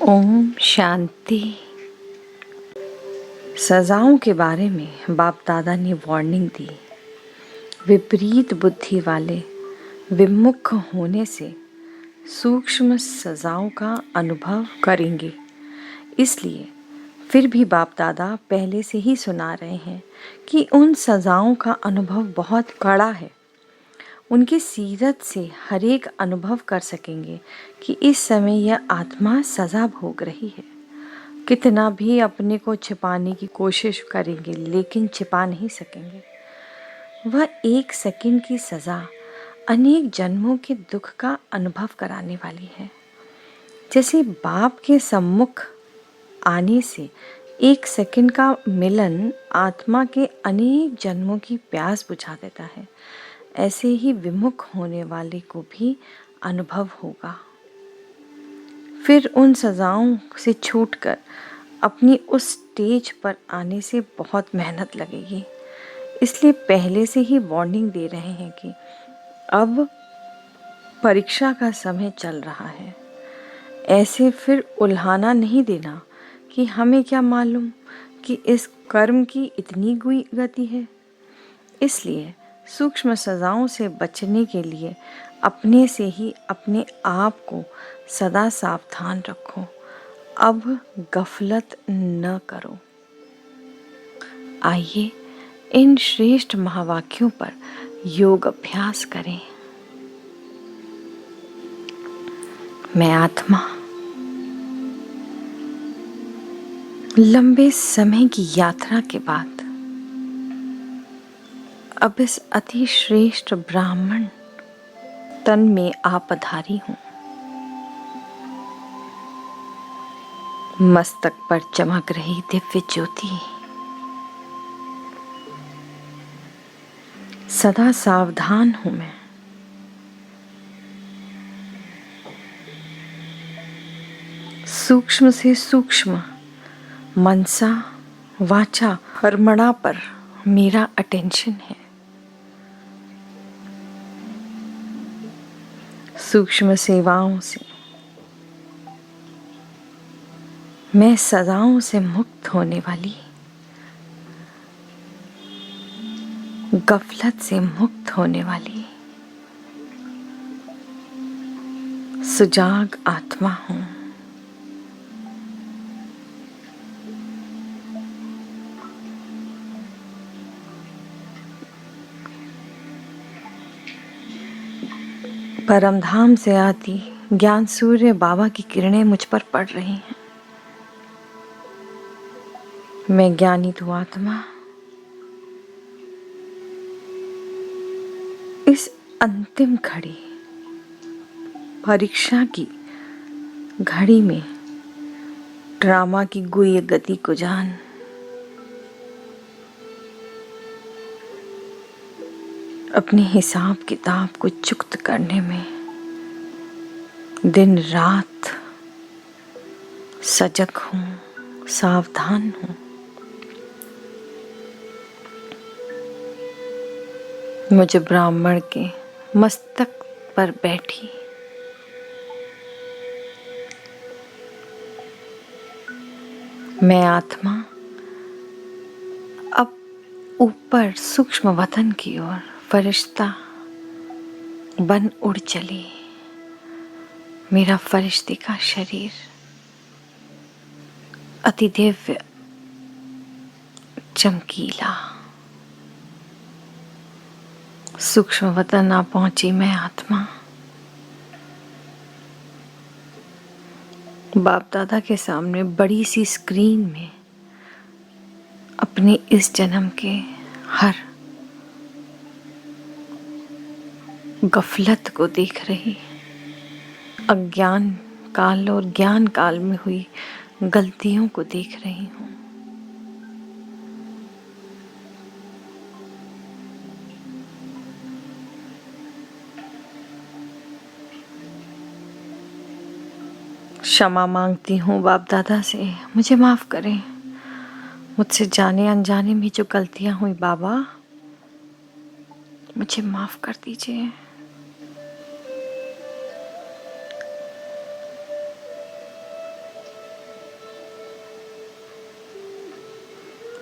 ओम शांति। सजाओं के बारे में बाप दादा ने वार्निंग दी। विपरीत बुद्धि वाले विमुख होने से सूक्ष्म सजाओं का अनुभव करेंगे। इसलिए फिर भी बाप दादा पहले से ही सुना रहे हैं कि उन सजाओं का अनुभव बहुत कड़ा है। उनके सीरत से हर एक अनुभव कर सकेंगे कि इस समय यह आत्मा सजा भोग रही है। कितना भी अपने को छिपाने की कोशिश करेंगे लेकिन छिपा नहीं सकेंगे। वह एक सेकंड की सज़ा अनेक जन्मों के दुख का अनुभव कराने वाली है। जैसे बाप के सम्मुख आने से एक सेकंड का मिलन आत्मा के अनेक जन्मों की प्यास बुझा देता है, ऐसे ही विमुख होने वाले को भी अनुभव होगा। फिर उन सजाओं से छूटकर अपनी उस स्टेज पर आने से बहुत मेहनत लगेगी। इसलिए पहले से ही वार्निंग दे रहे हैं कि अब परीक्षा का समय चल रहा है। ऐसे फिर उल्हाना नहीं देना कि हमें क्या मालूम कि इस कर्म की इतनी गति है। इसलिए सूक्ष्म सजाओं से बचने के लिए अपने से ही अपने आप को सदा सावधान रखो। अब गफलत न करो। आइए इन श्रेष्ठ महावाक्यों पर योग अभ्यास करें। मैं आत्मा लंबे समय की यात्रा के बाद अब इस अति श्रेष्ठ ब्राह्मण तन में आ पधारी हूँ। मस्तक पर चमक रही दिव्य ज्योति सदा सावधान हूँ मैं। सूक्ष्म से सूक्ष्म मनसा वाचा कर्मणा पर मेरा अटेंशन है। सूक्ष्म सेवाओं से मैं सजाओं से मुक्त होने वाली, गफलत से मुक्त होने वाली सुजाग आत्मा हूँ। परमधाम से आती ज्ञान सूर्य बाबा की किरणें मुझ पर पड़ रही हैं। मैं ज्ञानी तू आत्मा इस अंतिम घड़ी परीक्षा की घड़ी में ड्रामा की गुह्य गति को जान अपने हिसाब किताब को चुक्त करने में दिन रात सजग हूँ, सावधान हूँ। मुझे ब्राह्मण के मस्तक पर बैठी मैं आत्मा अब ऊपर सूक्ष्म वतन की ओर फरिश्ता बन उड़ चली। मेरा फरिश्ते का शरीर अति दिव्य चमकीला सूक्ष्म वतन आ पहुंची मैं आत्मा। बाप दादा के सामने बड़ी सी स्क्रीन में अपने इस जन्म के हर गफलत को देख रही, अज्ञान काल और ज्ञान काल में हुई गलतियों को देख रही हूँ। क्षमा मांगती हूँ बाप दादा से, मुझे माफ़ करें। मुझसे जाने अनजाने में जो गलतियाँ हुई बाबा, मुझे माफ़ कर दीजिए।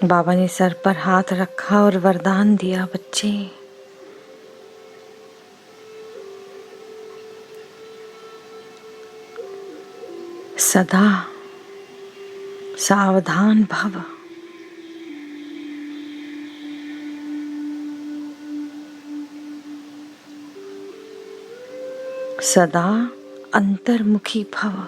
बाबा ने सर पर हाथ रखा और वरदान दिया, बच्चे सदा सावधान भव। सदा अंतर्मुखी भव।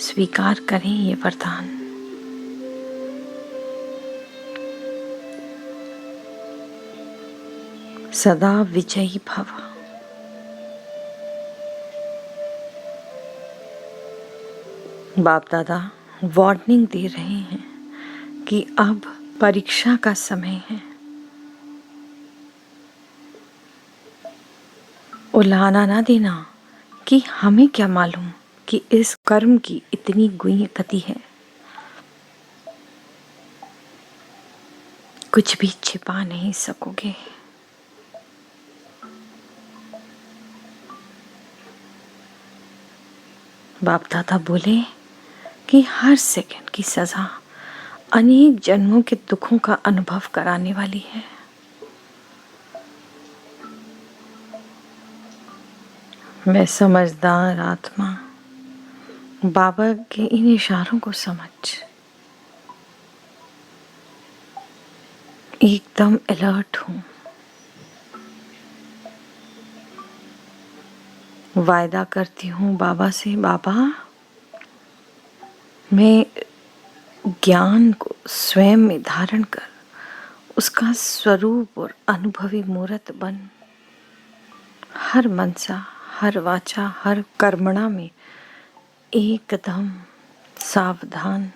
स्वीकार करें ये वरदान। सदा विजयी भव। बाप दादा वार्निंग दे रहे हैं कि अब परीक्षा का समय है। उलाहना ना देना कि हमें क्या मालूम कि इस कर्म की इतनी गुई गति है। कुछ भी छिपा नहीं सकोगे। बाप दादा बोले कि हर सेकंड की सजा अनेक जन्मों के दुखों का अनुभव कराने वाली है। मैं समझदार आत्मा बाबा के इन इशारों को समझ एकदम अलर्ट हूँ। वायदा करती हूँ बाबा से, बाबा मैं ज्ञान को स्वयं में धारण कर उसका स्वरूप और अनुभवी मूर्त बन हर मनसा, हर वाचा, हर कर्मणा में एकदम सावधान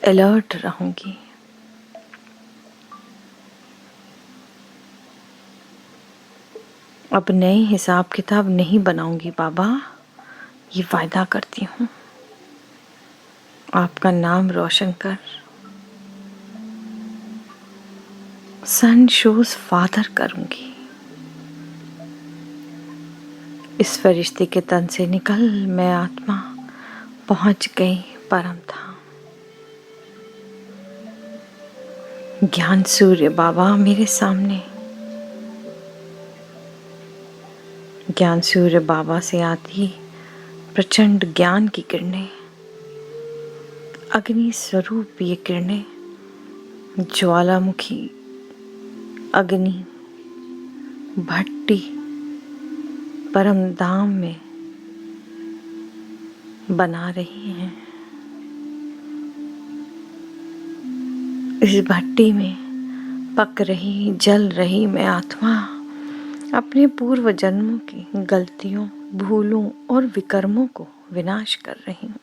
अलर्ट रहूंगी। अब नए हिसाब किताब नहीं बनाऊंगी बाबा, ये वायदा करती हूँ। आपका नाम रोशन कर सन शोज फादर करूंगी। इस फरिश्ते के तन से निकल मैं आत्मा पहुंच गई परम धाम। ज्ञान सूर्य बाबा मेरे सामने। ज्ञान सूर्य बाबा से आती प्रचंड ज्ञान की किरणें, अग्नि स्वरूप ये किरणें ज्वालामुखी अग्नि भट्टी परम धाम में बना रही हैं। इस भट्टी में पक रही जल रही मैं आत्मा अपने पूर्व जन्मों की गलतियों, भूलों और विकर्मों को विनाश कर रही हूँ।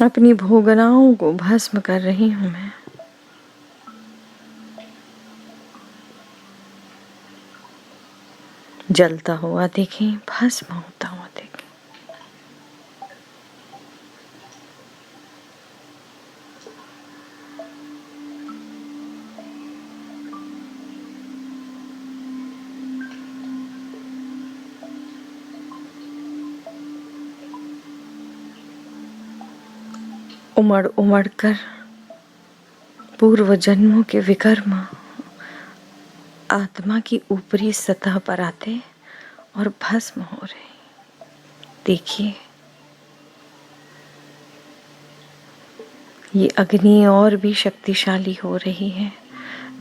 अपनी भोगनाओं को भस्म कर रही हूँ मैं। जलता हुआ देखें, भस्म होता हुआ देखें। उमड़ उमड़ कर पूर्व जन्मों के विकर्म आत्मा की ऊपरी सतह पर आते और भस्म हो रहे। देखिए ये अग्नि और भी शक्तिशाली हो रही है।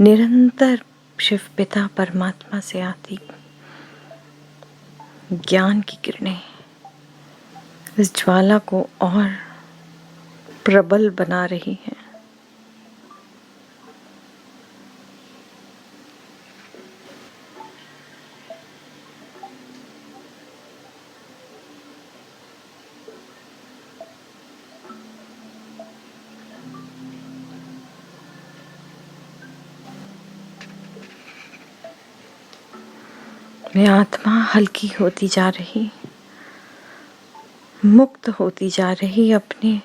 निरंतर शिव पिता परमात्मा से आती ज्ञान की किरणें इस ज्वाला को और प्रबल बना रही है। मैं आत्मा हल्की होती जा रही, मुक्त होती जा रही अपने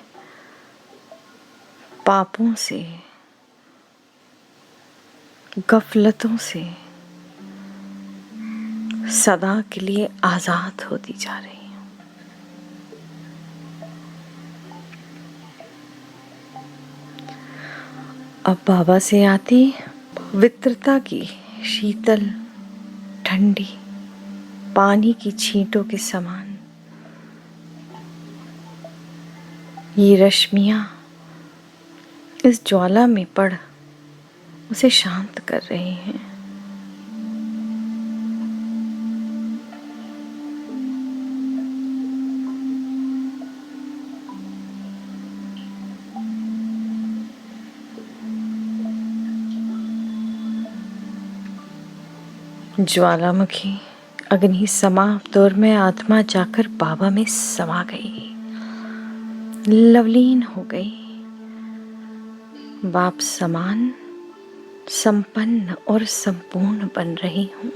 पापों से, गफलतों से सदा के लिए आजाद होती जा रही हूँ। अब बाबा से आती पवित्रता की शीतल ठंडी पानी की छींटों के समान ये रश्मियां इस ज्वाला में पड़ उसे शांत कर रही हैं। ज्वालामुखी अग्नि समाप्त और मैं आत्मा जाकर बाबा में समा गई, लवलीन हो गई। बाप समान संपन्न और संपूर्ण बन रही हूँ।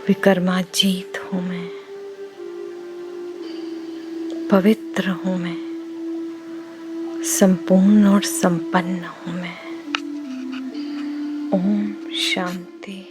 विकर्माजीत हूँ मैं, पवित्र हूँ मैं, संपूर्ण और संपन्न हूँ मैं। ओम शांति।